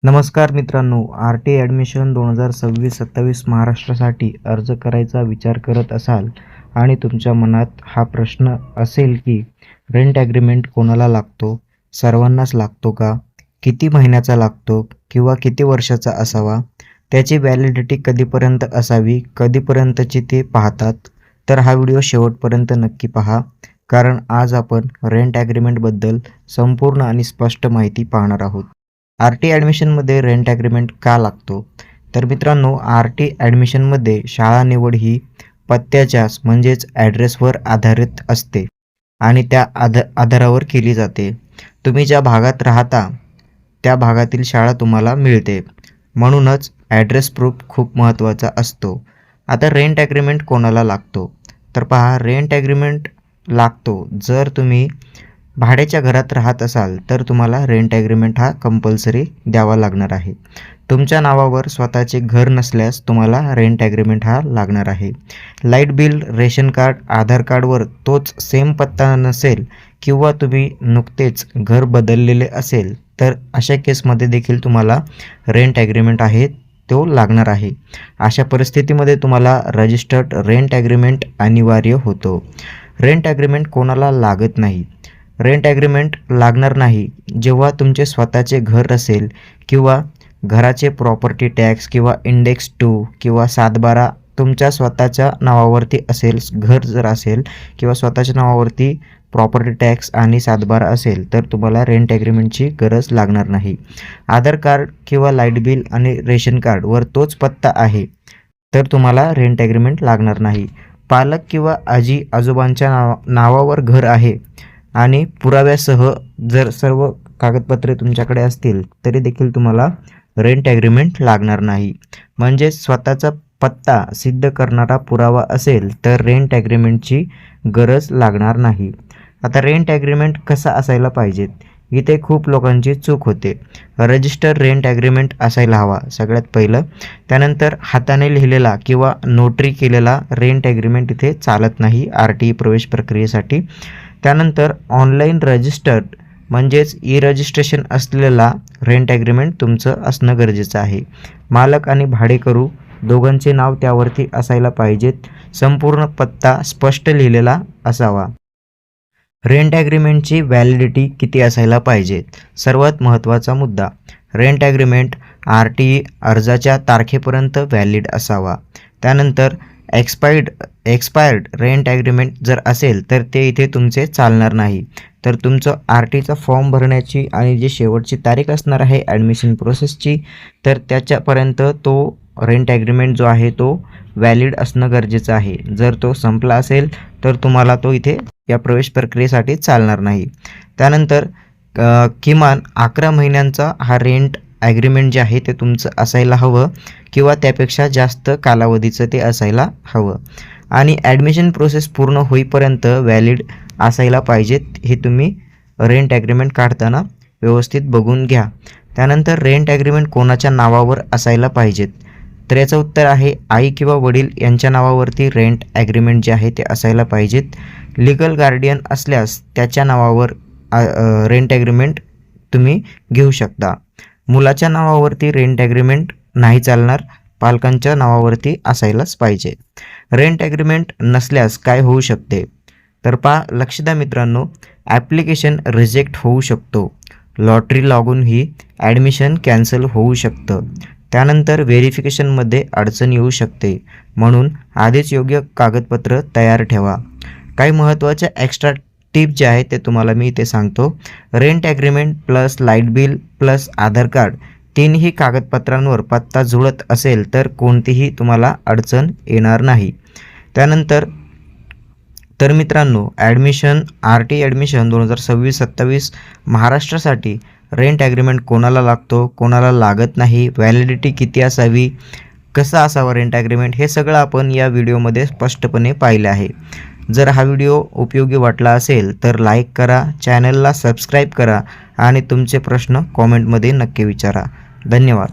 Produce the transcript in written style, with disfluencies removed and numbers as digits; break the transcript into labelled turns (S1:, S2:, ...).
S1: नमस्कार मित्रांनो, आर.टी. ॲडमिशन 2026-27 महाराष्ट्रासाठी अर्ज करायचा विचार करत असाल आणि तुमच्या मनात हा प्रश्न असेल की रेंट ॲग्रीमेंट कोणाला लागतो, सर्वांनाच लागतो का, किती महिन्याचा लागतो किंवा किती वर्षाचा असावा, त्याची व्हॅलिडिटी कधीपर्यंत असावी, कधीपर्यंतची ते पाहतात, तर हा व्हिडिओ शेवटपर्यंत नक्की पहा. कारण आज आपण रेंट ॲग्रीमेंटबद्दल संपूर्ण आणि स्पष्ट माहिती पाहणार आहोत. आर.टी. ॲडमिशनमध्ये रेंट ॲग्रीमेंट का लागतो? तर मित्रांनो, आर.टी. ॲडमिशनमध्ये शाळा निवड ही पत्त्याच्याच म्हणजेच ॲड्रेसवर आधारित असते आणि त्या आधारावर केली जाते. तुम्ही ज्या भागात राहता त्या भागातील शाळा तुम्हाला मिळते. म्हणूनच ॲड्रेस प्रूफ खूप महत्त्वाचा असतो. आता रेंट ॲग्रीमेंट कोणाला लागतो? तर पहा, रेंट ॲग्रीमेंट लागतो जर तुम्ही भाड्याच्या घरात राहत असाल तर तुम्हाला रेंट ॲग्रीमेंट हा कंपल्सरी द्यावा लागणार आहे. तुमच्या नावावर स्वतःचे घर नसल्यास तुम्हाला रेंट ॲग्रीमेंट हा लागणार आहे. लाईट बिल, रेशन कार्ड, आधार कार्डवर तोच सेम पत्ता नसेल किंवा तुम्ही नुकतेच घर बदललेले असेल तर अशा केसमध्ये देखील तुम्हाला रेंट ॲग्रीमेंट आहे तो लागणार आहे. अशा परिस्थितीमध्ये तुम्हाला रजिस्टर्ड रेंट ॲग्रीमेंट अनिवार्य होतो. रेंट ॲग्रीमेंट कोणाला लागत नाही? रेंट ॲग्रीमेंट लागणार नाही जेव्हा तुमचे स्वतःचे घर असेल किंवा घराचे प्रॉपर्टी टॅक्स किंवा इंडेक्स 2 किंवा 7/12 तुमच्या स्वतःच्या नावावरती असेल. घर जर असेल किंवा स्वतःच्या नावावरती प्रॉपर्टी टॅक्स आणि 7/12 असेल तर तुम्हाला रेंट ॲग्रीमेंटची गरज लागणार नाही. आधार कार्ड किंवा लाईट बिल आणि रेशन कार्डवर तोच पत्ता आहे तर तुम्हाला रेंट ॲग्रीमेंट लागणार नाही. पालक किंवा आजी आजोबांच्या नावावर घर आहे आणि पुराव्यासह जर सर्व कागदपत्रे तुमच्याकडे असतील तरी देखील तुम्हाला रेंट ॲग्रीमेंट लागणार नाही. म्हणजे स्वतःचा पत्ता सिद्ध करणारा पुरावा असेल तर रेंट ॲग्रीमेंटची गरज लागणार नाही. आता रेंट ॲग्रीमेंट कसा असायला पाहिजेत? इथे खूप लोकांची चूक होते. रजिस्टर रेंट ॲग्रीमेंट असायला हवा सगळ्यात पहिलं. त्यानंतर हाताने लिहिलेला किंवा नोटरी केलेला रेंट ॲग्रीमेंट इथे चालत नाही आर.टी. प्रवेश प्रक्रियेसाठी. त्यानंतर ऑनलाईन रजिस्टर्ड म्हणजेच रजिस्ट्रेशन असलेला रेंट ॲग्रीमेंट तुमचं असणं गरजेचं आहे. मालक आणि भाडेकरू दोघांचे नाव त्यावरती असायला पाहिजेत. संपूर्ण पत्ता स्पष्ट लिहिलेला असावा. रेंट ॲग्रीमेंटची व्हॅलिडिटी किती असायला पाहिजे? सर्वात महत्त्वाचा मुद्दा, रेंट ॲग्रीमेंट आर.टी. अर्जाच्या तारखेपर्यंत व्हॅलिड असावा. त्यानंतर एक्सपायर्ड रेंट ॲग्रीमेंट जर असेल तर ते इथे तुमचे चालणार नाही. तर तुमचं आर.टीचा फॉर्म भरण्याची आणि जी शेवटची तारीख असणार आहे ॲडमिशन प्रोसेसची तर त्याच्यापर्यंत तो रेंट ॲग्रीमेंट जो आहे तो व्हॅलिड असणं गरजेचं आहे. जर तो संपला असेल तर तुम्हाला तो इथे या प्रवेश प्रक्रियेसाठी चालणार नाही. त्यानंतर किमान 11 महिन्यांचा हा रेंट ॲग्रीमेंट जे आहे ते तुमचं असायला हवं किंवा त्यापेक्षा जास्त कालावधीचं ते असायला हवं. आणि ॲडमिशन प्रोसेस पूर्ण होईपर्यंत व्हॅलिड असायला पाहिजेत. हे तुम्ही रेंट ॲग्रीमेंट काढताना व्यवस्थित बघून घ्या. त्यानंतर रेंट ॲग्रीमेंट कोणाच्या नावावर असायला पाहिजेत? तर याचं उत्तर आहे आई किंवा वडील यांच्या नावावरती रेंट ॲग्रीमेंट जे आहे ते असायला पाहिजेत. लीगल गार्डियन असल्यास त्याच्या नावावर रेंट ॲग्रीमेंट तुम्ही घेऊ शकता. मुलाच्या नावावरती रेंट ॲग्रीमेंट नाही चालणार, पालकांच्या नावावरती असायलाच पाहिजे. रेंट ॲग्रीमेंट नसल्यास काय होऊ शकते? तर लक्ष द्या मित्रांनो, ॲप्लिकेशन रिजेक्ट होऊ शकतो. लॉटरी लागूनही ॲडमिशन कॅन्सल होऊ शकतं. त्यानंतर व्हेरिफिकेशनमध्ये अडचण येऊ शकते. म्हणून आधीच योग्य कागदपत्र तयार ठेवा. काही महत्त्वाच्या एक्स्ट्रा टिप जे आहे ते तुम्हाला मी इथे सांगतो. Rent agreement plus light bill plus Aadhaar card तीनही कागदपत्रांवर पत्ता जुळत असेल तर कोणतीही तुम्हाला अडचण येणार नाही. त्यानंतर तर मित्रांनो, आर.टी. ॲडमिशन 2026-27 महाराष्ट्रासाठी रेंट ॲग्रीमेंट कोणाला लागतो, कोणाला लागत नाही, व्हॅलिडिटी किती असावी, कसा असावा रेंट ॲग्रीमेंट, हे सगळं आपण या व्हिडिओमध्ये स्पष्टपणे पाहिले आहे. जर हा व्हिडिओ उपयोगी वाटला असेल तर लाईक करा, चॅनलला सबस्क्राईब करा आणि तुमचे प्रश्न कॉमेंटमध्ये नक्की विचारा. धन्यवाद.